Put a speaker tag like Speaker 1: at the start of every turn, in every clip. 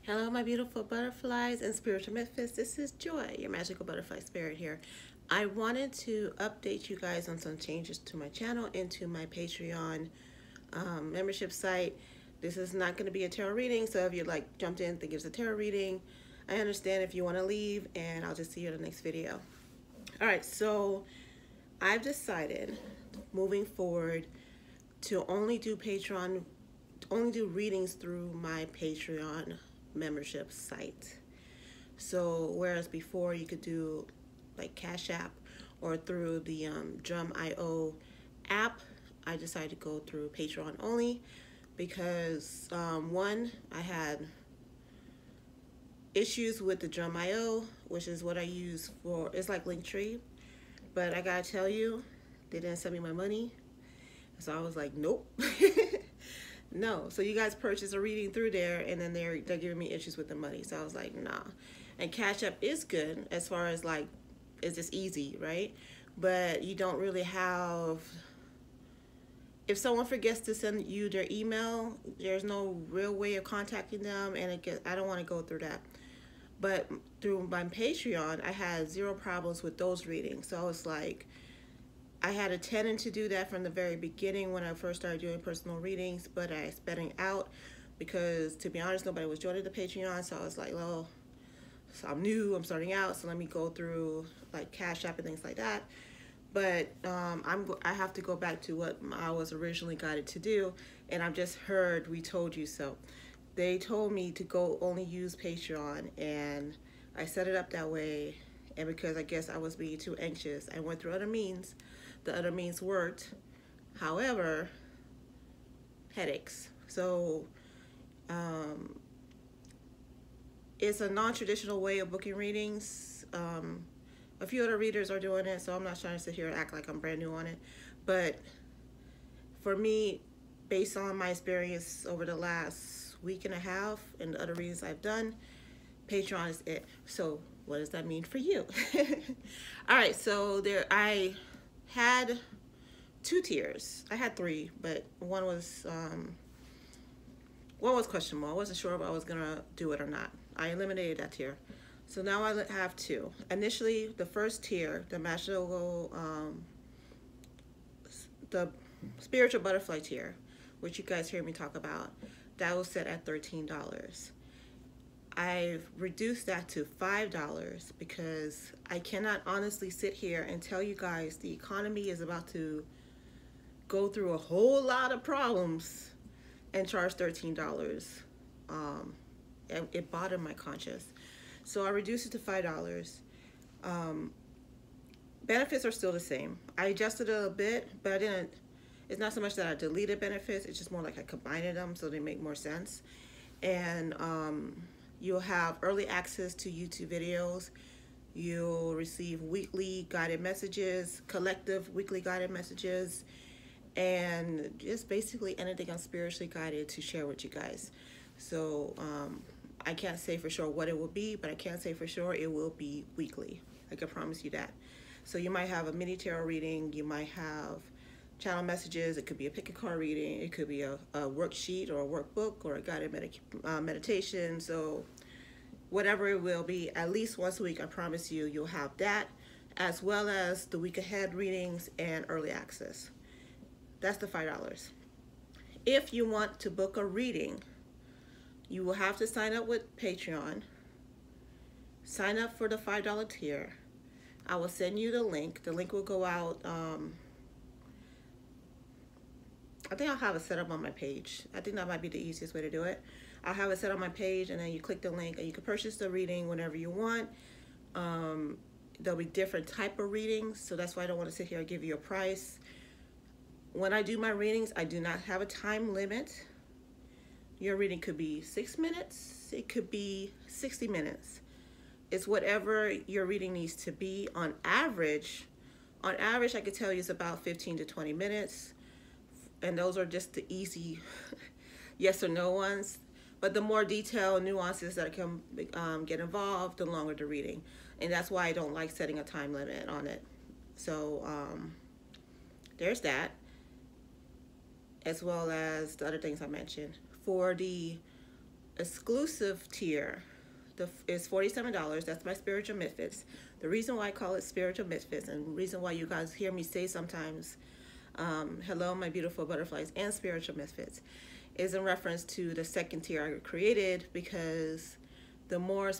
Speaker 1: Hello, my beautiful butterflies and spiritual misfits. This is Joy, your magical butterfly spirit here. I wanted to update you guys on some changes to my channel and to my Patreon membership site. This is not going to be a tarot reading, so if you like jumped in, think it's a tarot reading. I understand if you want to leave, and I'll just see you in the next video. All right, so I've decided moving forward to only do readings through my Patreon membership site. So whereas before you could do like Cash App or through the Drum.io app, I decided to go through Patreon only because one, I had issues with the Drum.io, which is what I use for, it's like Linktree, but I gotta tell you, they didn't send me my money. So I was like, nope. No. So you guys purchase a reading through there, and then they're giving me issues with the money. So I was like, nah. And Cash App is good as far as like, it's just easy, right? But you don't really have, if someone forgets to send you their email, there's no real way of contacting them, and I don't want to go through that. But through my Patreon, I had zero problems with those readings. So I was like, I had a tendency to do that from the very beginning when I first started doing personal readings, but I spetting out because, to be honest, nobody was joining the Patreon. So I was like, well, so I'm new, I'm starting out, so let me go through like Cash App and things like that. But I have to go back to what I was originally guided to do, and I've just heard We Told You So. They told me to go only use Patreon, and I set it up that way. And because I guess I was being too anxious, I went through other means. The other means worked. However, headaches. So it's a non-traditional way of booking readings. A few other readers are doing it, so I'm not trying to sit here and act like I'm brand new on it. But for me, based on my experience over the last week and a half and the other readings I've done, Patreon is it. So what does that mean for you? All right, so I had two tiers. I had three, but one was questionable. I wasn't sure if I was gonna do it or not. I eliminated that tier. So now I have two. Initially, the first tier, the the spiritual butterfly tier, which you guys hear me talk about, that was set at $13. I've reduced that to $5 because I cannot honestly sit here and tell you guys the economy is about to go through a whole lot of problems and charge $13. It bothered my conscience. So I reduced it to $5. Benefits are still the same. I adjusted it a bit, but I didn't, it's not so much that I deleted benefits, it's just more like I combined them so they make more sense. And you'll have early access to YouTube videos. You'll receive weekly guided messages, collective weekly guided messages, and just basically anything I'm spiritually guided to share with you guys. So I can't say for sure what it will be, but I can say for sure it will be weekly. I can promise you that. So you might have a mini tarot reading, you might have channel messages, it could be a pick a card reading, it could be a worksheet or a workbook or a guided meditation. So whatever it will be, at least once a week, I promise you, you'll have that, as well as the week ahead readings and early access. That's the $5. If you want to book a reading, you will have to sign up with Patreon. Sign up for the $5 tier. I will send you the link. The link will go out. I think I'll have it set up on my page. I think that might be the easiest way to do it. I'll have it set on my page, and then you click the link, and you can purchase the reading whenever you want. There'll be different type of readings, so that's why I don't want to sit here and give you a price. When I do my readings, I do not have a time limit. Your reading could be 6 minutes. It could be 60 minutes. It's whatever your reading needs to be. On average, I could tell you it's about 15 to 20 minutes. And those are just the easy yes or no ones. But the more detailed nuances that can get involved, the longer the reading. And that's why I don't like setting a time limit on it. So there's that, as well as the other things I mentioned. For the exclusive tier is $47. That's my Spiritual Misfits. The reason why I call it Spiritual Misfits, and the reason why you guys hear me say sometimes, hello, my beautiful butterflies and Spiritual Misfits, is in reference to the second tier I created, because the more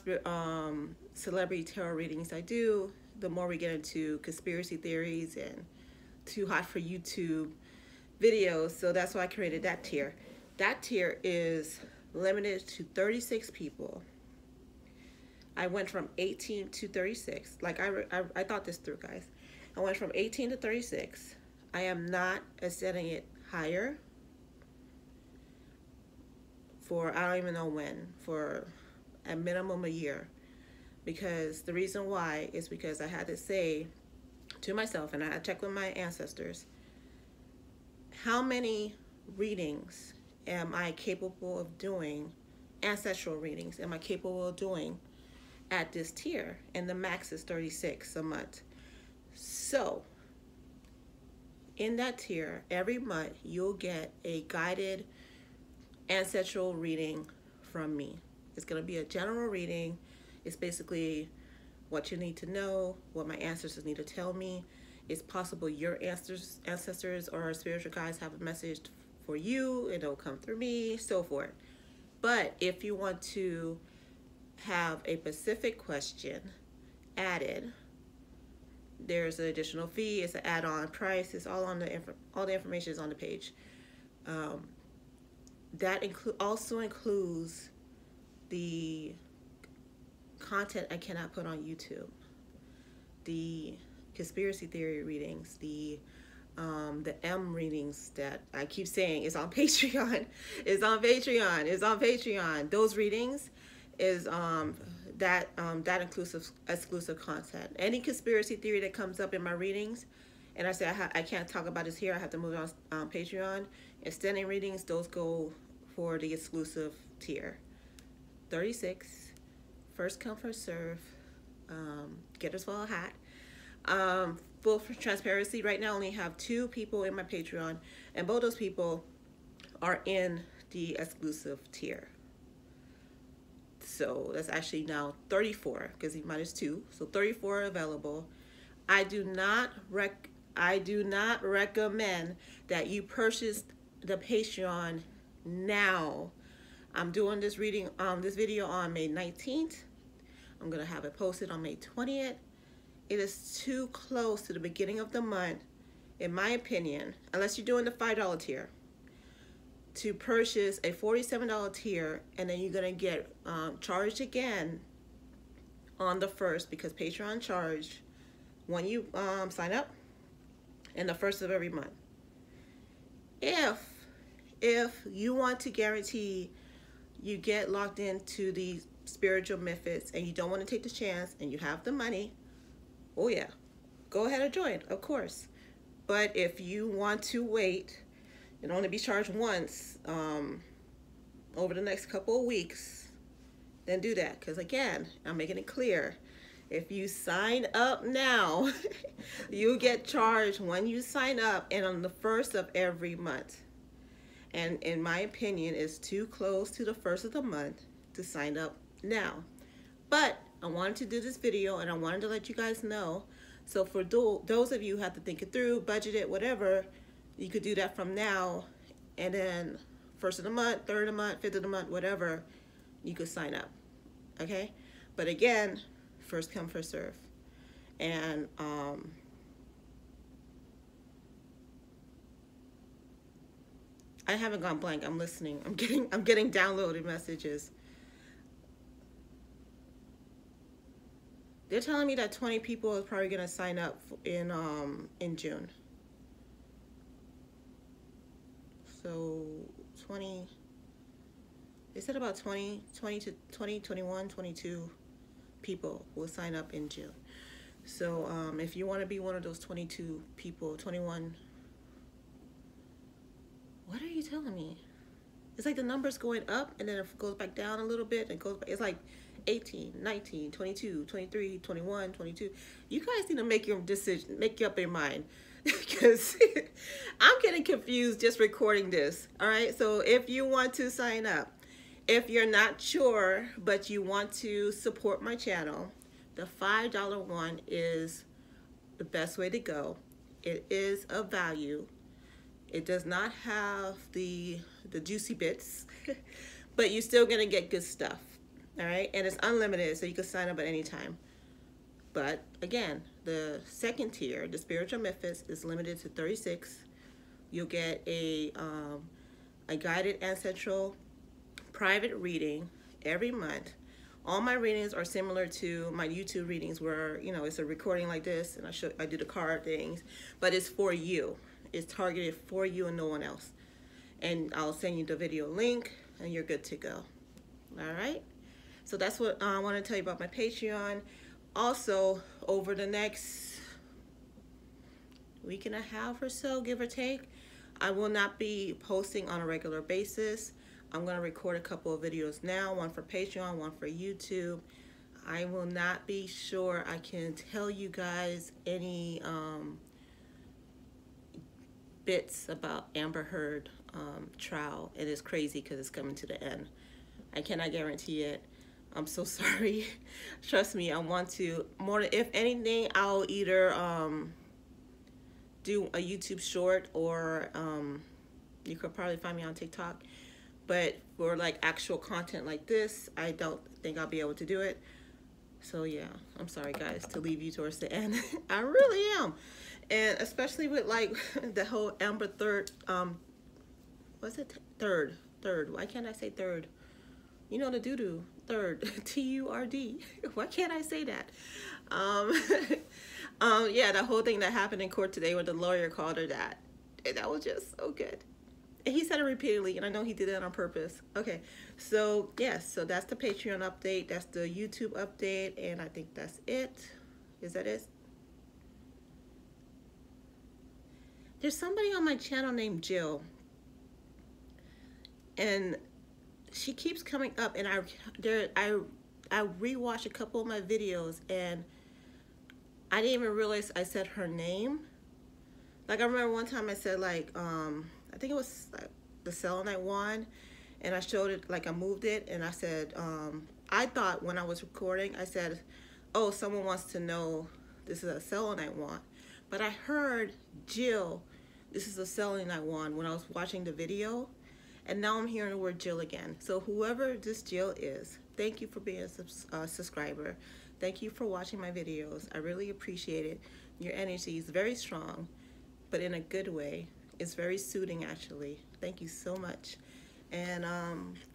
Speaker 1: celebrity tarot readings I do, the more we get into conspiracy theories and too hot for YouTube videos. So that's why I created that tier. That tier is limited to 36 people. I went from 18 to 36. Like I thought this through, guys. I went from 18 to 36. I am not setting it higher for I don't even know when, for a minimum a year. Because the reason why is because I had to say to myself, and I checked with my ancestors, how many readings am I capable of doing, ancestral readings am I capable of doing at this tier? And the max is 36 a month. So in that tier, every month you'll get a guided ancestral reading from me. It's going to be a general reading. It's basically what you need to know, what my ancestors need to tell me. It's possible your ancestors or spiritual guides have a message for you, and it'll come through me, so forth. But if you want to have a specific question added, there's an additional fee. It's an add-on price. It's all on all the information is on the page. That also includes the content I cannot put on YouTube, the conspiracy theory readings, the M readings that I keep saying is on Patreon. It's on Patreon. It's on Patreon. Those readings is that exclusive content. Any conspiracy theory that comes up in my readings, and I say I can't talk about this here, I have to move it on Patreon. Extending readings, those go for the exclusive tier. 36. First come, first serve. Get us all a hat. Full transparency, right now I only have 2 people in my Patreon, and both those people are in the exclusive tier. So that's actually now 34, because he minus 2, so 34 are available. I do not recommend that you purchase the Patreon now. I'm doing this reading, this video on May 19th. I'm gonna have it posted on May 20th. It is too close to the beginning of the month, in my opinion, unless you're doing the $5 tier, to purchase a $47 tier, and then you're gonna get charged again on the 1st, because Patreon charge when you sign up, and the 1st of every month. If you want to guarantee you get locked into these Spiritual Misfits and you don't want to take the chance and you have the money, oh yeah, go ahead and join, of course. But if you want to wait and only be charged once over the next couple of weeks, then do that. Because again, I'm making it clear, if you sign up now, you get charged when you sign up and on the 1st of every month. And in my opinion, it's too close to the 1st of the month to sign up now. But I wanted to do this video, and I wanted to let you guys know. So for those of you who have to think it through, budget it, whatever, you could do that from now, and then 1st of the month, 3rd of the month, 5th of the month, whatever, you could sign up. Okay? But again, first come, first serve. And I haven't gone blank. I'm listening. I'm getting downloaded messages. They're telling me that 20 people are probably gonna sign up in June. So 20. They said about 20 to 21, 22 people will sign up in June. So if you want to be one of those 22 people, 21. What are you telling me? It's like the number's going up and then it goes back down a little bit and goes back. It's like 18, 19, 22, 23, 21, 22. You guys need to make your decision, make up your mind, because I'm getting confused just recording this. All right, so if you want to sign up, if you're not sure, but you want to support my channel, the $5 one is the best way to go. It is of value. It does not have the juicy bits, but you're still gonna get good stuff. All right, and it's unlimited, so you can sign up at any time. But again, the second tier, the Spiritual Misfits, is limited to 36. You'll get a guided ancestral private reading every month. All my readings are similar to my YouTube readings, where you know it's a recording like this, and I do the card things, but it's for you. It's targeted for you and no one else. And I'll send you the video link, and you're good to go. All right. So that's what I want to tell you about my Patreon. Also, over the next week and a half or so, give or take, I will not be posting on a regular basis. I'm going to record a couple of videos now, one for Patreon, one for YouTube. I will not be sure I can tell you guys any bits about Amber Heard trial. It is crazy because it's coming to the end. I cannot guarantee it. I'm so sorry. Trust me, I want to more. If anything, I'll either do a YouTube short, or you could probably find me on TikTok. But for like actual content like this, I don't think I'll be able to do it. So yeah, I'm sorry guys to leave you towards the end. I really am. And especially with like the whole Amber Third, what's it? Third. Why can't I say third? You know the doo-doo, third, T-U-R-D. Why can't I say that? Yeah, the whole thing that happened in court today where the lawyer called her that. And that was just so good. And he said it repeatedly, and I know he did that on purpose. Okay, so yes, so that's the Patreon update. That's the YouTube update, and I think that's it. Is that it? There's somebody on my channel named Jill, and she keeps coming up, and I rewatched a couple of my videos, and I didn't even realize I said her name. Like I remember one time I said like I think it was like the selenite wand, and I showed it, like I moved it, and I said I thought when I was recording I said, oh, someone wants to know this is a selenite wand, but I heard Jill, this is a selenite wand, when I was watching the video. And now I'm hearing the word Jill again. So whoever this Jill is, thank you for being a subscriber. Thank you for watching my videos. I really appreciate it. Your energy is very strong, but in a good way. It's very soothing, actually. Thank you so much. And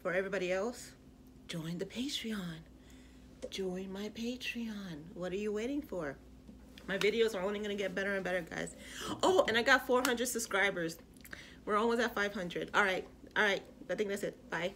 Speaker 1: for everybody else, join the Patreon. Join my Patreon. What are you waiting for? My videos are only going to get better and better, guys. Oh, and I got 400 subscribers. We're almost at 500. All right. I think that's it. Bye.